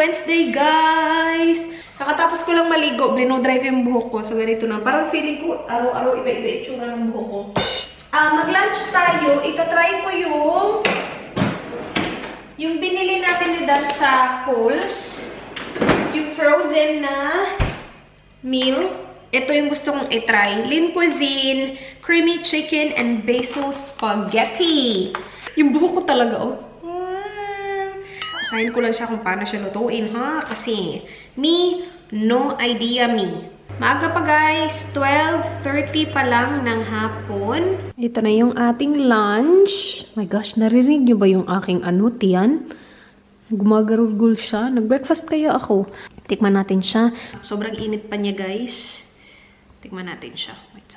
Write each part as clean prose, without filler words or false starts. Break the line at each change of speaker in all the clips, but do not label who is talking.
Wednesday, guys! Nakatapos ko lang maligo. Blino-dry ko yung buhok ko. So, ganito na. Parang feeling ko, araw-araw iba-iba itsura ng buhok ko. Mag-lunch tayo. Itatry ko yung binili natin ni Dan sa Kohl's. Yung frozen na meal. Ito yung gusto kong i-try. Lean cuisine, creamy chicken, and basil spaghetti. Yung buhok ko talaga, oh. Asahin ko lang siya kung paano siya lutuin, ha? Kasi, no idea me. Maaga pa, guys. 12:30 pa lang ng hapon. Ito na yung ating lunch. My gosh, naririnig nyo ba yung aking tiyan? Gumagarugul siya. Nag-breakfast kaya ako. Tikman natin siya. Sobrang init pa niya, guys. Tikman natin siya. Wait.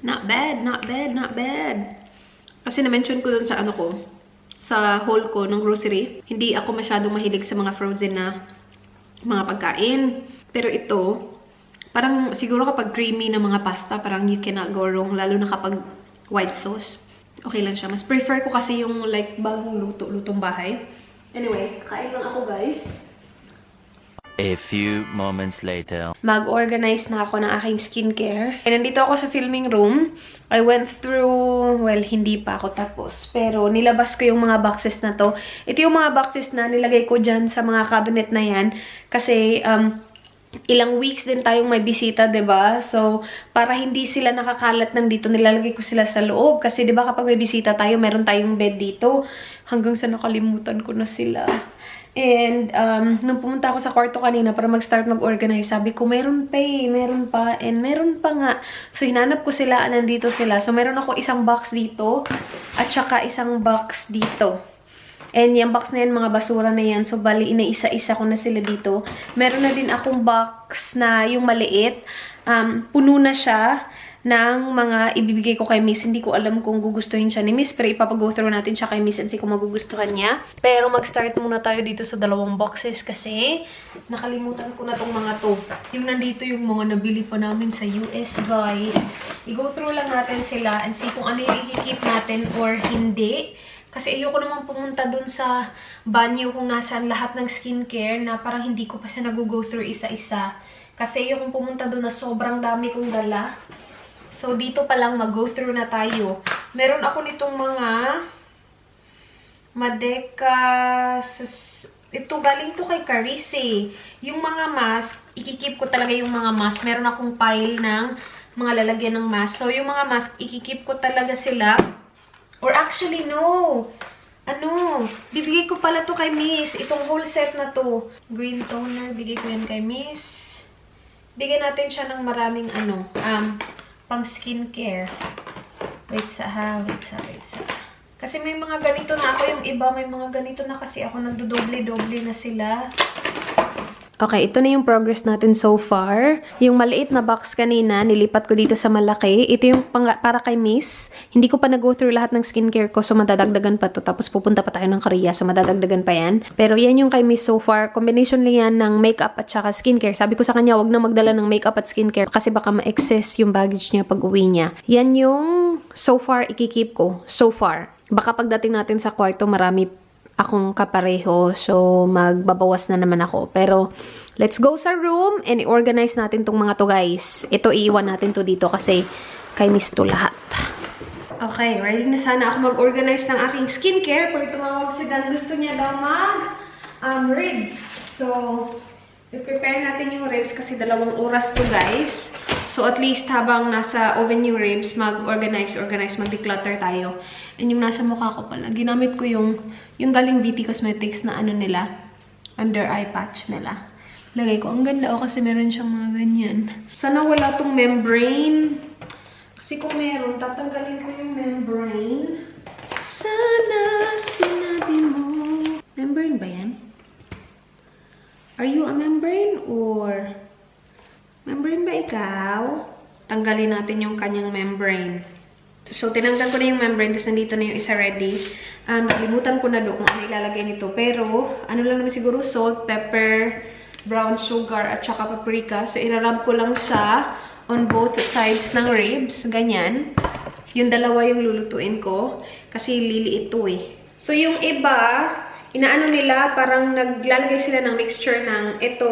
Not bad, not bad, not bad. Kasi na-mention ko dun sa sa haul ko ng grocery. Hindi ako masyadong mahilig sa mga frozen na mga pagkain. Pero ito, parang siguro kapag creamy na mga pasta, parang you cannot go wrong. Lalo na kapag white sauce. Okay lang siya. Mas prefer ko kasi yung like bagong lutong bahay. Anyway, kain lang ako, guys.
A few moments later.
Mag-organize na ako ng aking skincare. And nandito ako sa filming room. I went through, well, hindi pa ako tapos. Pero nilabas ko yung mga boxes na to. Ito yung mga boxes na nilagay ko dyan sa mga cabinet na yan. Kasi, ilang weeks din tayong may bisita, 'di ba? So, para hindi sila nakakalat nang dito, nilalagay ko sila sa loob. Kasi 'di ba kapag may bisita tayo, meron tayong bed dito. Hanggang sa nakalimutan ko na sila. And, nung pumunta ako sa kwarto kanina para mag-start mag-organize, sabi ko, meron pa eh, meron pa, and meron pa nga. So, hinanap ko sila, nandito sila. So, meron ako isang box dito, at saka isang box dito. And yung box na yan, mga basura na yan. So, bali, inaisa-isa ko na sila dito. Meron na din akong box na yung maliit. Puno na siya ng mga ibibigay ko kay Miss. Hindi ko alam kung gugustuhin siya ni Miss, pero ipapag-go through natin siya kay Miss and see kung magugustuhan niya. Pero mag-start muna tayo dito sa dalawang boxes kasi nakalimutan ko na tong mga to. Yung nandito yung mga nabili pa namin sa US, guys. I-go through lang natin sila and see kung ano yung i-keep natin or hindi. Kasi ayoko naman pumunta dun sa banyo kung nasaan lahat ng skincare na parang hindi ko pa siya nag-go through isa-isa. Kasi ayokong pumunta dun na sobrang dami kong dala. So, dito pa lang mag-go through na tayo. Meron ako nitong mga Madeka. Ito, galing to kay Carise. Yung mga mask, ikikip ko talaga yung mga mask. Meron akong pile ng mga lalagyan ng mask. So, yung mga mask, ikikip ko talaga sila. Or actually, no. Bibigay ko pala to kay Miss. Itong whole set na to. Green toner, bigay ko yan kay Miss. Bigyan natin siya ng maraming pang skincare. Wait sa. Kasi may mga ganito na ako, yung iba may mga ganito na kasi ako, nagdodoble-doble na sila. Okay, ito na yung progress natin so far. Yung maliit na box kanina, nilipat ko dito sa malaki. Ito yung para kay Miss. Hindi ko pa nag-go through lahat ng skincare ko, so madadagdagan pa to. Tapos pupunta pa tayo ng Korea, so madadagdagan pa yan. Pero yan yung kay Miss so far. Combination lang yan ng makeup at saka skincare. Sabi ko sa kanya, wag na magdala ng makeup at skincare kasi baka ma-excess yung baggage niya pag uwi niya. Yan yung so far ikikip ko. So far. Baka pagdating natin sa kwarto, marami akong kapareho. So, magbabawas na naman ako. Pero, let's go sa room and i-organize natin tong mga to, guys. Ito, iiwan natin to dito kasi kay Miss to lahat. Okay, ready na sana ako mag-organize ng aking skincare. Pero tumawag si Dan, gusto niya daw ribs. So, i-prepare natin yung ribs kasi 2 oras to, guys. So, at least habang nasa oven yung ribs, mag-organize, mag-declutter tayo. And yung nasa mukha ko pala, ginamit ko yung galing VT Cosmetics na nila, under eye patch nila. Lagay ko, ang ganda kasi meron siyang mga ganyan. Sana wala tong membrane. Kasi kung meron, tatanggalin ko yung membrane. Sana sinabi mo. Membrane ba yan? Are you a membrane or... Membrane ba ikaw? Tanggalin natin yung kanyang membrane. So, tinanggal ko na yung membrane, tapos nandito na yung isa ready. Nakalimutan ko na doon kung ano ilalagay nito. Pero, ano lang naman siguro, salt, pepper, brown sugar, at saka paprika. So, irarab ko lang siya on both sides ng ribs. Ganyan. Yung dalawa yung lulutuin ko. Kasi liliit to eh. So, yung iba, inaano nila, parang naglalagay sila ng mixture ng ito,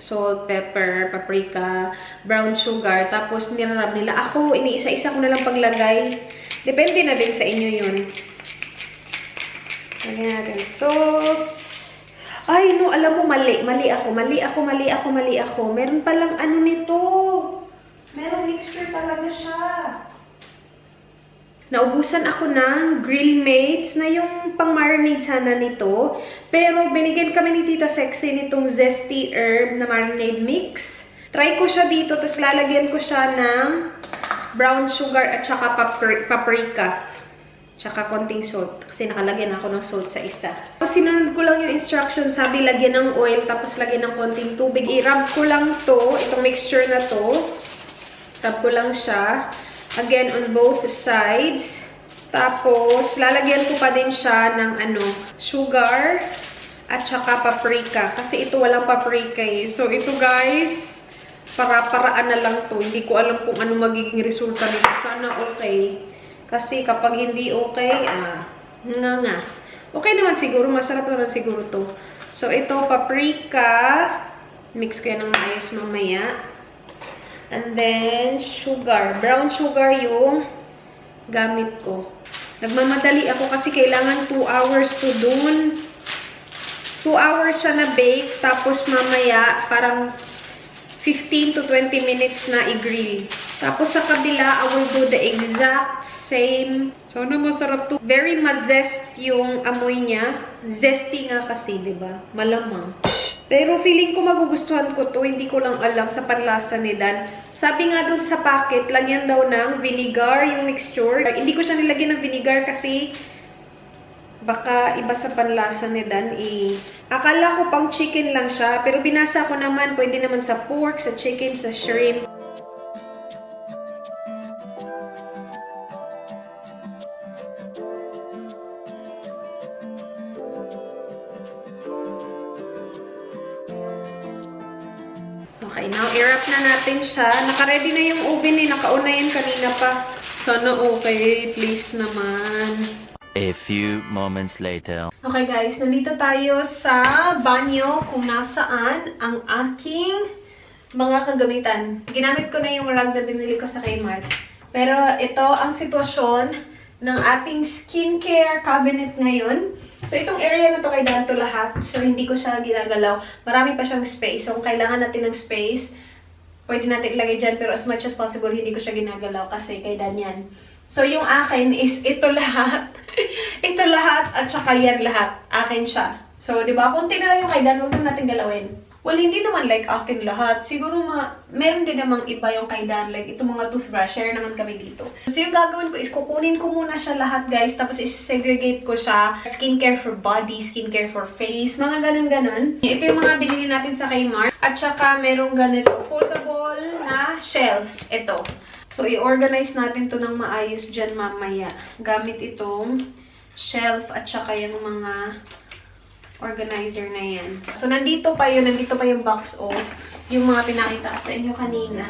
salt, pepper, paprika, brown sugar. Tapos, nirarab nila. Ako, iniisa-isa ko na lang paglagay. Depende na din sa inyo yun. Lagyan natin salt. Ay, no, alam mo, mali ako. Meron palang ano nito. Merong mixture talaga siya. Naubusan ako ng grill mates na yung pang-marinade sana nito. Pero binigyan kami ni Tita Sexy nitong zesty herb na marinade mix. Try ko siya dito, tapos lalagyan ko siya ng brown sugar at saka paprika. Tsaka konting salt. Kasi nakalagyan ako ng salt sa isa. Tapos sinunod ko lang yung instruction. Sabi, lagyan ng oil. Tapos lagyan ng konting tubig. I-rub ko lang to. Itong mixture na to. Rub ko lang siya. Again, on both sides. Tapos, lalagyan ko pa din siya ng sugar. At saka paprika. Kasi ito walang paprika eh. So, ito guys, para-paraan na lang to. Hindi ko alam kung ano magiging resulta nito. Sana okay. Kasi kapag hindi okay, nga. Okay naman siguro. Masarap naman siguro to. So, ito, paprika. Mix ko yan ng maayos mamaya. And then, sugar. Brown sugar yung gamit ko. Nagmamadali ako kasi kailangan 2 hours to dun. 2 hours siya na bake. Tapos mamaya, parang 15 to 20 minutes na i-grill. Tapos sa kabila, I will do the exact same. So, masarap to. Very mazest yung amoy niya. Zesty nga kasi, diba? Malamang. Pero feeling ko magugustuhan ko to. Hindi ko lang alam sa panlasa ni Dan. Sabi nga dun sa packet, lagyan daw ng vinegar yung mixture. Hindi ko siya nilagyan ng vinegar kasi baka iba sa panlasa ni Dan eh. Akala ko pang chicken lang siya. Pero binasa ko naman, pwede naman sa pork, sa chicken, sa shrimp. Okay, now i-wrap na natin siya. Naka-ready na yung oven eh. Nakauna yan kanina pa. Sana okay. Please naman.
A few moments later.
Okay guys, nandito tayo sa banyo kung nasaan ang aking mga kagamitan. Ginamit ko na yung rug na binili ko sa Kmart. Pero ito ang sitwasyon ng ating skincare cabinet ngayon. So, itong area na to kay Dan to lahat. So, hindi ko siya ginagalaw. Marami pa siyang space. So, kung kailangan natin ng space, pwede natin ilagay dyan. Pero as much as possible, hindi ko siya ginagalaw kasi kay Dan yan. So, yung akin is ito lahat. Ito lahat at saka yan lahat. Akin siya. So, di ba? Kunti na lang yung kay Dan. Huwag na natin galawin. Well, hindi naman like akin lahat. Siguro meron din namang iba yung kay Dan. Like, itong mga toothbrush, share naman kami dito. So, yung gagawin ko is kukunin ko muna siya lahat, guys. Tapos, is-segregate ko siya. Skincare for body, skincare for face, mga ganun-ganun. Ito yung mga binili natin sa Kmart. At saka, merong ganito, foldable na shelf. Ito. So, i-organize natin to ng maayos dyan mamaya. Gamit itong shelf at saka yung mga organizer na yan. So, nandito pa yung box of yung mga pinakita sa inyo kanina.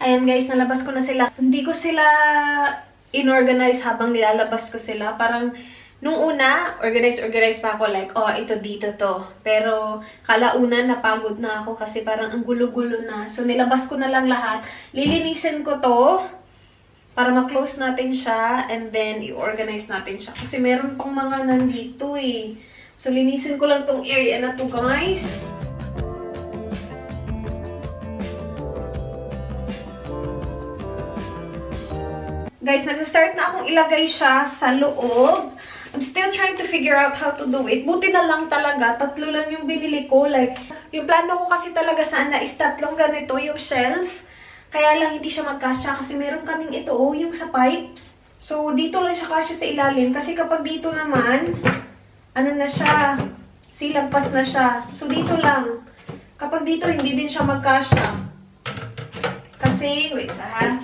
Ayan guys, nalabas ko na sila. Hindi ko sila inorganize habang nilalabas ko sila. Parang nung una, organize pa ako like, oh, ito dito to. Pero kalauna napagod na ako kasi parang ang gulo-gulo na. So nilabas ko na lang lahat. Lilinisin ko to para ma-close natin siya and then i-organize natin siya. Kasi meron pang mga nandito eh. So linisin ko lang tong area na to guys. Guys, nag-start na akong ilagay siya sa loob. I'm still trying to figure out how to do it. Buti na lang talaga, 3 lang yung binili ko. Like, yung plano ko kasi talaga sana is 3 ganito yung shelf. Kaya lang hindi siya magkasya kasi meron kaming ito, yung sa pipes. So, dito lang siya kasya sa ilalim. Kasi kapag dito naman, ano na siya, silagpas na siya. So, dito lang. Kapag dito, hindi din siya magkasya. Kasi, wait ha.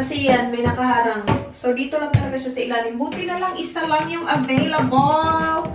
Kasi yan, may nakaharang. So, dito lang talaga siya sa ilalim. Buti na lang, isa lang yung available.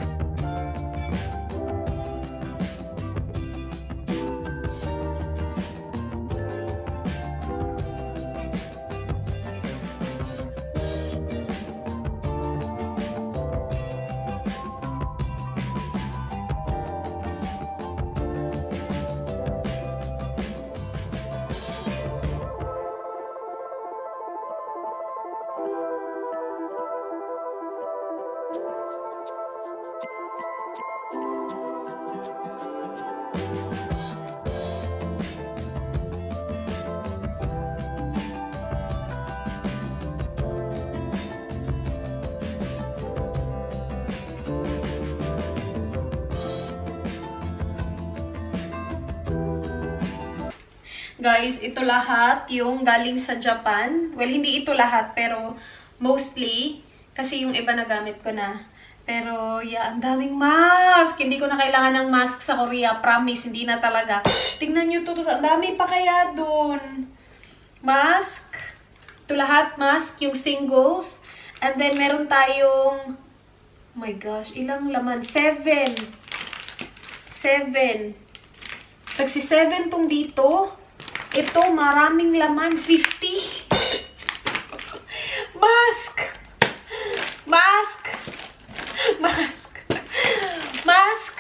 Guys, ito lahat yung galing sa Japan. Well, hindi ito lahat, pero mostly. Kasi yung iba nagamit ko na. Pero, yeah, ang daming mask. Hindi ko na kailangan ng mask sa Korea. Promise, hindi na talaga. Tingnan nyo to. Ang dami pa kaya dun. Mask. Ito lahat, mask. Yung singles. And then, meron tayong... Oh my gosh, ilang laman? 7. Tagsi 7 tong dito. Ito, maraming laman. 50. Mask! Mask! Mask! Mask!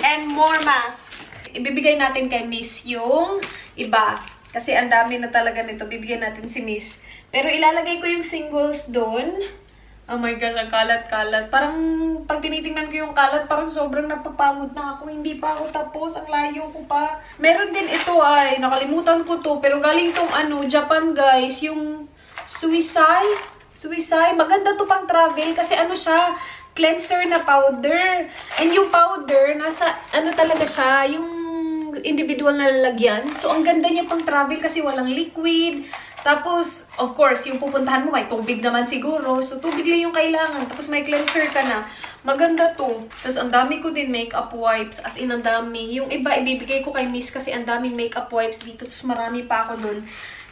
And more mask. Ibibigay natin kay Miss yung iba. Kasi ang dami na talaga nito. Bibigyan natin si Miss. Pero ilalagay ko yung singles doon. Oh my gosh, ang kalat-kalat. Parang pag tinitingnan ko yung kalat, parang sobrang napapagod na ako. Hindi pa ako tapos. Ang layo ko pa. Meron din ito ay, nakalimutan ko to. Pero galing tong Japan guys. Yung Suicide. Maganda to pang travel kasi ano siya, cleanser na powder. And yung powder, nasa talaga siya, yung individual na lalagyan. So, ang ganda niya pang travel kasi walang liquid. Tapos, of course, yung pupuntahan mo, may tubig naman siguro. So, tubig lang yung kailangan. Tapos, may cleanser ka na. Maganda to. Tapos, ang dami ko din makeup wipes. As in, ang dami. Yung iba, ibibigay ko kay Miss kasi ang daming makeup wipes dito. Tapos, marami pa ako dun.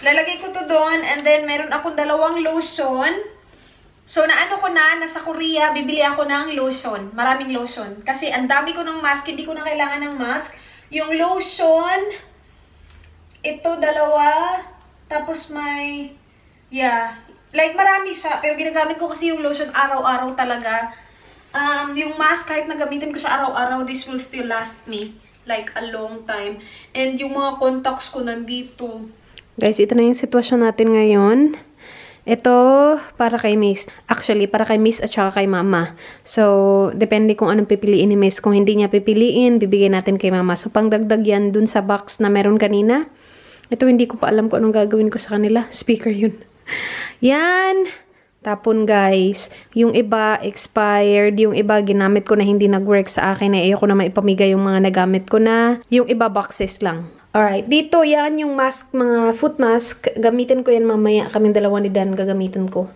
Lalagay ko to doon. And then, meron akong 2 lotion. So, naano ko na, nasa Korea, bibili ako ng lotion. Maraming lotion. Kasi, ang dami ko ng mask. Hindi ko na kailangan ng mask. Yung lotion, ito 2. Tapos may, yeah, like marami siya. Pero ginagamit ko kasi yung lotion araw-araw talaga. Yung mask, kahit nagamitin ko siya araw-araw, this will still last me like a long time. And yung mga contacts ko nandito. Guys, ito na yung sitwasyon natin ngayon. Ito, para kay Miss. Actually, para kay Miss at saka kay Mama. So, depende kung anong pipiliin ni Miss. Kung hindi niya pipiliin, bibigyan natin kay Mama. So, pangdagdag yan dun sa box na meron kanina. Ito, hindi ko pa alam kung anong gagawin ko sa kanila. Speaker yun. Yan. Tapon, guys. Yung iba, expired. Yung iba, ginamit ko na hindi nag-work sa akin. Ayoko na maipamigay yung mga nagamit ko na. Yung iba, boxes lang. Alright. Dito, yan yung mask, mga foot mask. Gamitin ko yan mamaya. Kaming 2 ni Dan gagamitin ko.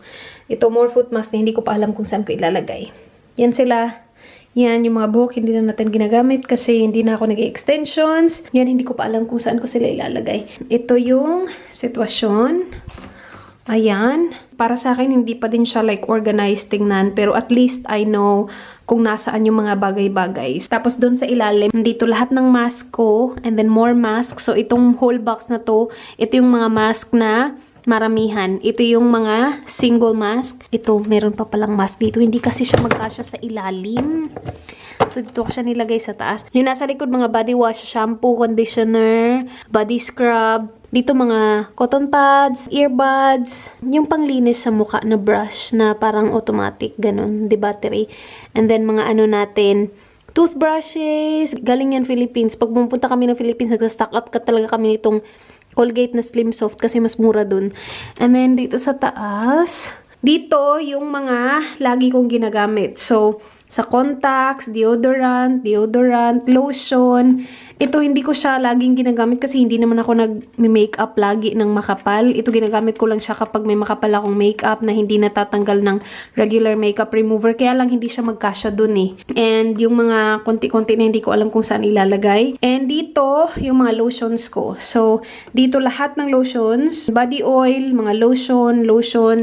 Ito, more foot mask na hindi ko pa alam kung saan ko ilalagay. Yan sila. Yan, yung mga buhok, hindi na natin ginagamit kasi hindi na ako nag-extensions. Yan, hindi ko pa alam kung saan ko sila ilalagay. Ito yung sitwasyon. Ayan. Para sa akin, hindi pa din siya like organized tingnan. Pero at least I know kung nasaan yung mga bagay-bagay. Tapos doon sa ilalim, dito lahat ng mask ko. And then more mask. So itong whole box na to, ito yung mga mask na maramihan. Ito yung mga single mask. Ito, meron pa palang mask dito. Hindi kasi siya magkasya sa ilalim. So, dito ko siya nilagay sa taas. Yung nasa likod, mga body wash, shampoo, conditioner, body scrub. Dito, mga cotton pads, earbuds. Yung panglinis sa mukha na brush na parang automatic, ganun, di battery. And then, mga ano natin, toothbrushes. Galing yan Philippines. Pag pumunta kami ng Philippines, nagsa-stock up ka talaga kami nitong Colgate na Slim Soft kasi mas mura dun. And then, dito sa taas, dito yung mga lagi kong ginagamit. So, sa contacts, deodorant, lotion. Ito, hindi ko siya laging ginagamit kasi hindi naman ako nag-makeup lagi ng makapal. Ito, ginagamit ko lang siya kapag may makapal akong makeup na hindi natatanggal ng regular makeup remover. Kaya lang hindi siya magkasya dun eh. And yung mga konti-konti na hindi ko alam kung saan ilalagay. And dito, yung mga lotions ko. So, dito lahat ng lotions, body oil, mga lotion,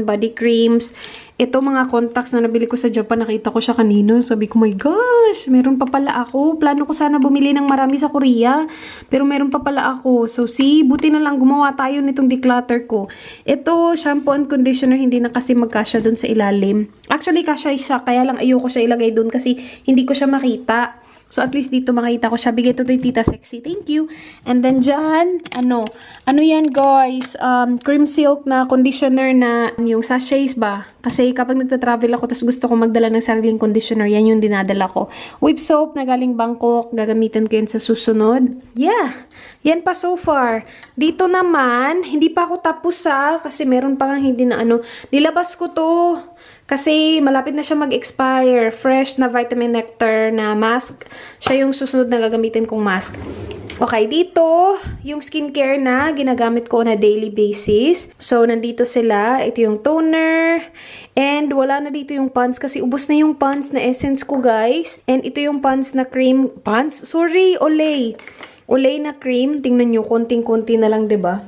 body creams. Ito mga contacts na nabili ko sa Japan, nakita ko siya kanina. Sabi ko, my gosh, meron pa pala ako. Plano ko sana bumili ng marami sa Korea. Pero meron pa pala ako. So, buti na lang gumawa tayo nitong declutter ko. Ito, shampoo and conditioner, hindi na kasi magkasya dun sa ilalim. Actually, kasya siya. Kaya lang ayoko siya ilagay dun kasi hindi ko siya makita. So, at least dito makita ko siya. Bigay ito kay Tita Sexy. Thank you. And then, dyan, ano yan, guys? Cream silk na conditioner na yung sachets ba? Kasi kapag nagta-travel ako, tapos gusto ko magdala ng sariling conditioner, yan yung dinadala ko. Whip soap na galing Bangkok. Gagamitan ko yan sa susunod. Yeah. Yan pa so far. Dito naman, hindi pa ako tapos kasi meron pa nga hindi na nilabas ko to. Kasi malapit na siya mag-expire. Fresh na vitamin nectar na mask. Siya yung susunod na gagamitin kong mask. Okay, dito, yung skincare na ginagamit ko na daily basis. So, nandito sila. Ito yung toner. And wala na dito yung pants kasi ubos na yung pants na essence ko, guys. And ito yung pants na cream. Olay. Olay na cream. Tingnan nyo, konting-konti na lang, 'di ba?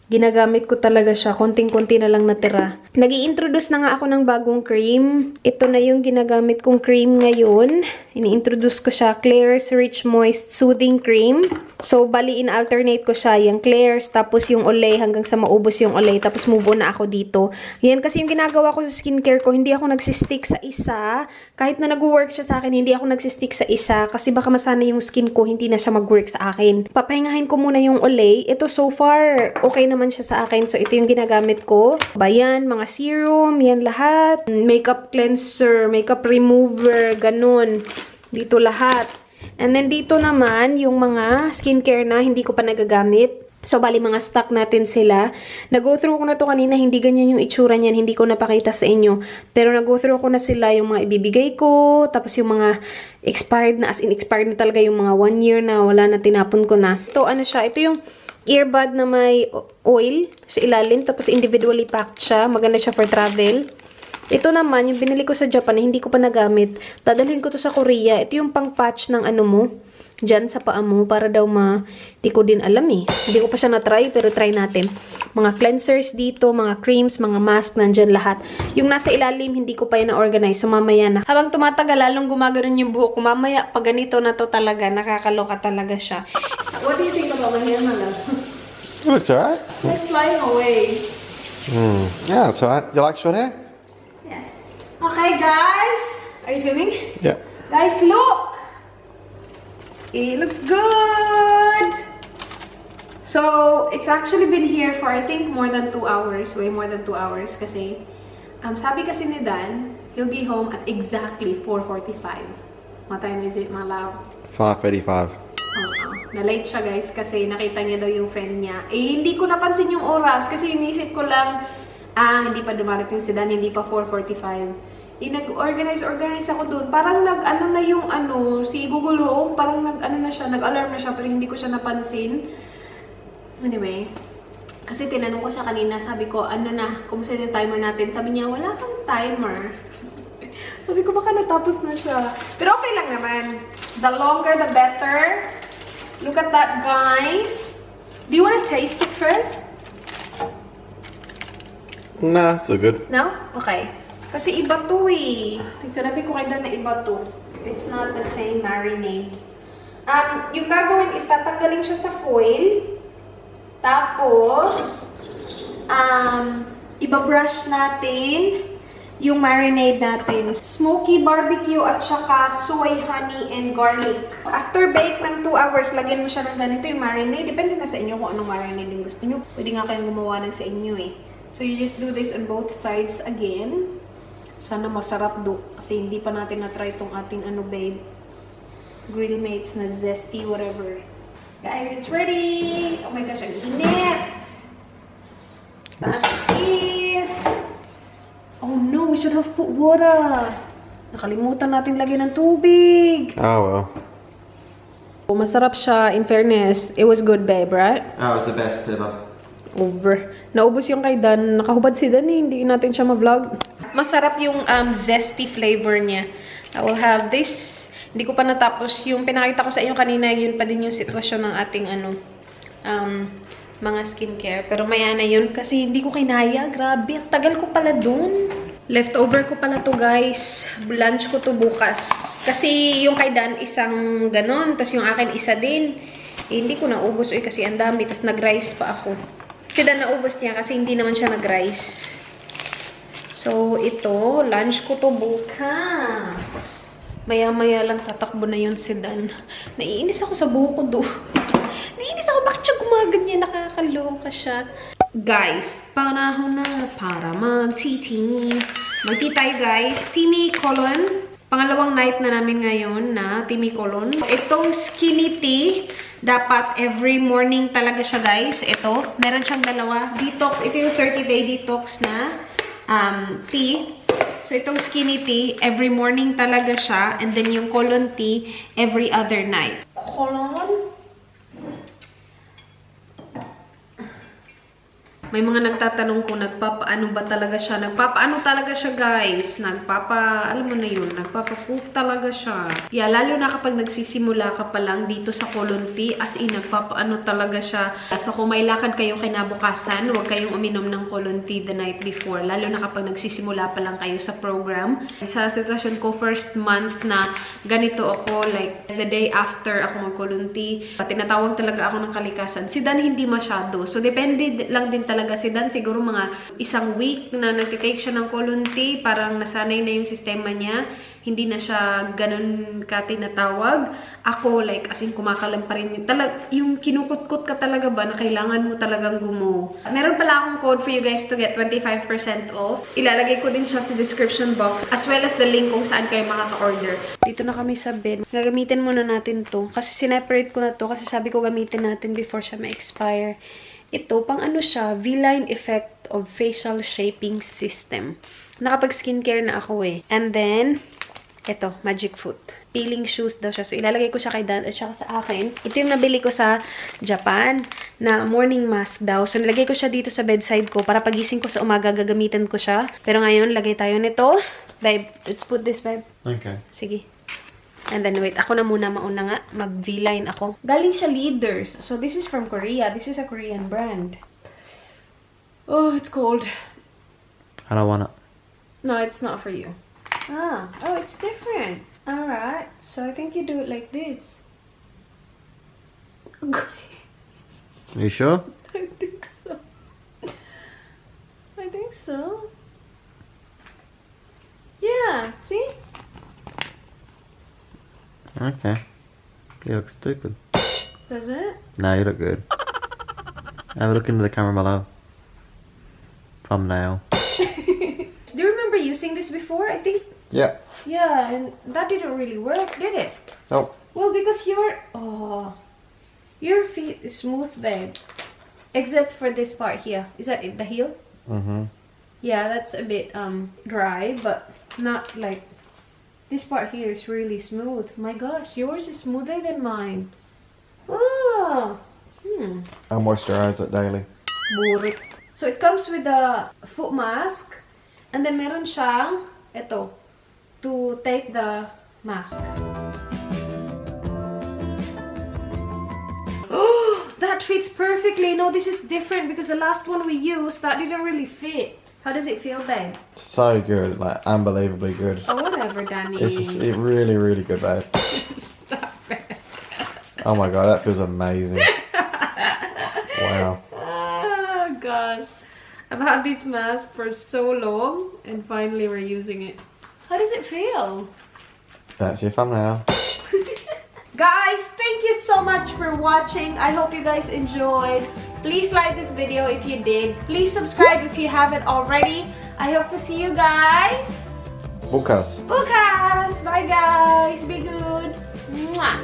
Ginagamit ko talaga siya. Konting-konti na lang natira. Nag-i-introduce na nga ako ng bagong cream. Ito na yung ginagamit kong cream ngayon. Ini-introduce ko siya. Claire's Rich Moist Soothing Cream. So, bali, in-alternate ko siya. Yung Claire's, tapos yung Olay, hanggang sa maubos yung Olay. Tapos move on na ako dito. Yan kasi yung ginagawa ko sa skincare ko. Hindi ako nagsistick sa isa. Kahit na nag-work siya sa akin, hindi ako nagsistick sa isa. Kasi baka masana yung skin ko, hindi na siya mag-work sa akin. Papahingahin ko muna yung Olay. Ito, so far, okay naman siya sa akin. So, ito yung ginagamit ko. Bayan, mga serum, yan lahat. Makeup cleanser, makeup remover, ganun. Dito lahat. And then, dito naman, yung mga skincare na hindi ko pa nagagamit. So, bali, mga stock natin sila. Nag-go through ko na to kanina. Hindi ganyan yung itsura niyan. Hindi ko napakita sa inyo. Pero nag-go through ko na sila yung mga ibibigay ko. Tapos yung mga expired na, as in expired na talaga yung mga 1 year na wala na, tinapon ko na. Ito, ano siya? Ito yung earbud na may oil sa ilalim. Tapos individually packed siya. Maganda siya for travel. Ito naman, yung binili ko sa Japan, hindi ko pa nagamit. Dadalhin ko to sa Korea. Ito yung pang-patch ng ano mo. Diyan sa paa mo. Para daw di ko din alam eh. Hindi ko pa siya na-try, pero try natin. Mga cleansers dito, mga creams, mga mask, nandyan lahat. Yung nasa ilalim, hindi ko pa yan na-organize. So, mamaya na. Habang tumatagal, lalong gumagano'n yung buhok ko. Mamaya, pag ganito na to talaga, nakakaloka talaga siya. What do you think about my hair, my love?
Oh, it's alright.
It's flying away.
Yeah, it's alright. You like short hair?
Yeah. Okay, guys. Are you filming?
Yeah.
Guys, look! It looks good! So, it's actually been here for, I think, more than 2 hours. Way more than 2 hours. Kasi, sabi kasi ni Dan, he'll be home at exactly 4:45. What time is it, my love?
5:35.
Na-late siya, guys, kasi nakita niya daw yung friend niya. Eh, hindi ko napansin yung oras kasi inisip ko lang, hindi pa dumarating si Dan, hindi pa 4:45. Nag-organize ako doon. Parang nag-ano na yung si Google Home, parang nag-ano na siya, nag-alarm na siya, pero hindi ko siya napansin. Anyway, kasi tinanong ko siya kanina, sabi ko, kumusta yung timer natin? Sabi niya, wala kang timer. Sabi ko, baka natapos na siya. Pero okay lang naman. The longer, the better. Look at that, guys. Do you want to taste it first?
Nah, it's all good.
No? Okay. Kasi iba to eh. Sinabi ko kayo na iba to. It's not the same marinade. Yung gagawin is tatanggalin siya sa foil. Tapos, ibabrush natin yung marinade natin. Smoky barbecue at saka soy, honey, and garlic. After bake ng 2 hours, lagyan mo siya ng ganito yung marinade. Depende na sa inyo kung anong marinade yung gusto nyo. Pwede nga kayong gumawa ng sa inyo eh. So, you just do this on both sides again. Sana masarap do. Kasi hindi pa natin na-try itong ating babe. Grill mates na zesty, whatever. Guys, it's ready! Oh my gosh, ang init! That's it! Oh no, we should have put water. Nakalimutan natin lagyan ng tubig.
Oh well.
Masarap siya, in fairness. It was good, babe, right?
Oh, it's the best ever.
Over. Naubos yung kay Dan. Nakahubad si Dan eh. Hindi natin siya ma-vlog. Masarap yung zesty flavor niya. I will have this. Hindi ko pa natapos. Yung pinakita ko sa inyo kanina, yun pa din yung sitwasyon ng ating mga skincare. Pero maya na yun kasi hindi ko kinaya. Grabe. Ang tagal ko pala dun. Leftover ko pala to, guys. Lunch ko to bukas. Kasi yung kay Dan, isang ganon. Tapos yung akin, isa din. Eh, hindi ko naubos. Uy, kasi ang dami. Tapos nag-rice pa ako. Si Dan naubos niya kasi hindi naman siya nag-rice. So, ito. Lunch ko to bukas. Maya-maya lang tatakbo na yun si Dan. Naiinis ako sa buhok ko do. Naiinis ako. Bakit siya gumaganyan? Nakakaloka siya. Guys, panahon na para mag-tea. Mag-tea tayo, guys. Teami colon. Pangalawang night na namin ngayon na Teami colon. Itong skinny tea, dapat every morning talaga siya, guys. Ito, meron siyang dalawa. Detox. Ito yung 30-day detox na tea. So, itong skinny tea, every morning talaga siya. And then yung colon tea, every other night. Colon? May mga nagtatanong kung nagpapaano ba talaga siya. Nagpapaano talaga siya, guys. Alam mo na yun, nagpapapoop talaga siya. Yeah, lalo na kapag nagsisimula ka pa lang dito sa colon tea, as in, nagpapaano talaga siya. So, kung may lakad kayo kinabukasan, huwag kayong uminom ng colon tea the night before. Lalo na kapag nagsisimula pa lang kayo sa program. Sa sitwasyon ko, first month na ganito ako, like, the day after ako mag-colon tea, tinatawag talaga ako ng kalikasan. Si Dan, hindi masyado. So, depende lang din talaga si Dan, siguro mga isang week na nagtitake siya ng colon tea, parang nasanay na yung sistema niya, hindi na siya ganun ka tinatawag. Ako, like, as in, kumakalam pa rin yung kinukutkot ka talaga ba na kailangan mo talagang gumo. Meron pala akong code for you guys to get 25% off. Ilalagay ko din siya sa description box, as well as the link kung saan kayo makaka-order. Dito na kami sa bed. Gagamitin muna natin to, kasi sineparate ko na to, kasi sabi ko gamitin natin before siya ma-expire. Ito, pang ano siya, V-line effect of facial shaping system. Nakapag-skincare na ako eh. And then, ito, magic foot. Peeling shoes daw siya. So, ilalagay ko siya kay Dan at saka sa akin. Ito yung nabili ko sa Japan na morning mask daw. So, nilagay ko siya dito sa bedside ko para pagising ko sa umaga, gagamitin ko siya. Pero ngayon, lagay tayo nito. Babe, let's put this, babe.
Okay.
Sige. And then, wait. Ako na muna. Mauna nga. Mag-V-line ako. Galing siya Leaders. So, this is from Korea. This is a Korean brand. Oh, it's cold.
I don't want it.
No, it's not for you. Ah. Oh, it's different. Alright. So, I think you do it like this.
Are you sure?
I think so. I think so. Yeah. See?
Okay. You look stupid.
Does it?
No, you look good. Have a look into the camera, my love. Thumbnail.
Do you remember using this before? I think.
Yeah.
Yeah, and that didn't really work, did it?
Nope.
Well, because your feet is smooth, babe. Except for this part here. Is that it, the heel?
Mm-hmm.
Yeah, that's a bit dry, but not like. This part here is really smooth. My gosh, yours is smoother than mine. Oh.
I moisturize it daily.
Burik. So it comes with a foot mask, and then meron siyang ito to take the mask. Oh, that fits perfectly. No, this is different because the last one we used that didn't really fit. How does it feel, babe?
So good, like unbelievably good.
Oh, whatever, Danny.
It's just really, really good, babe.
Stop it.
Oh my god, that feels amazing. Wow.
Oh, gosh. I've had this mask for so long, and finally we're using it. How does it feel?
That's your thumbnail.
Guys, thank you so much for watching. I hope you guys enjoyed. Please like this video if you did. Please subscribe if you haven't already. I hope to see you guys.
Bukas.
Bukas! Bye guys! Be good! Mwah!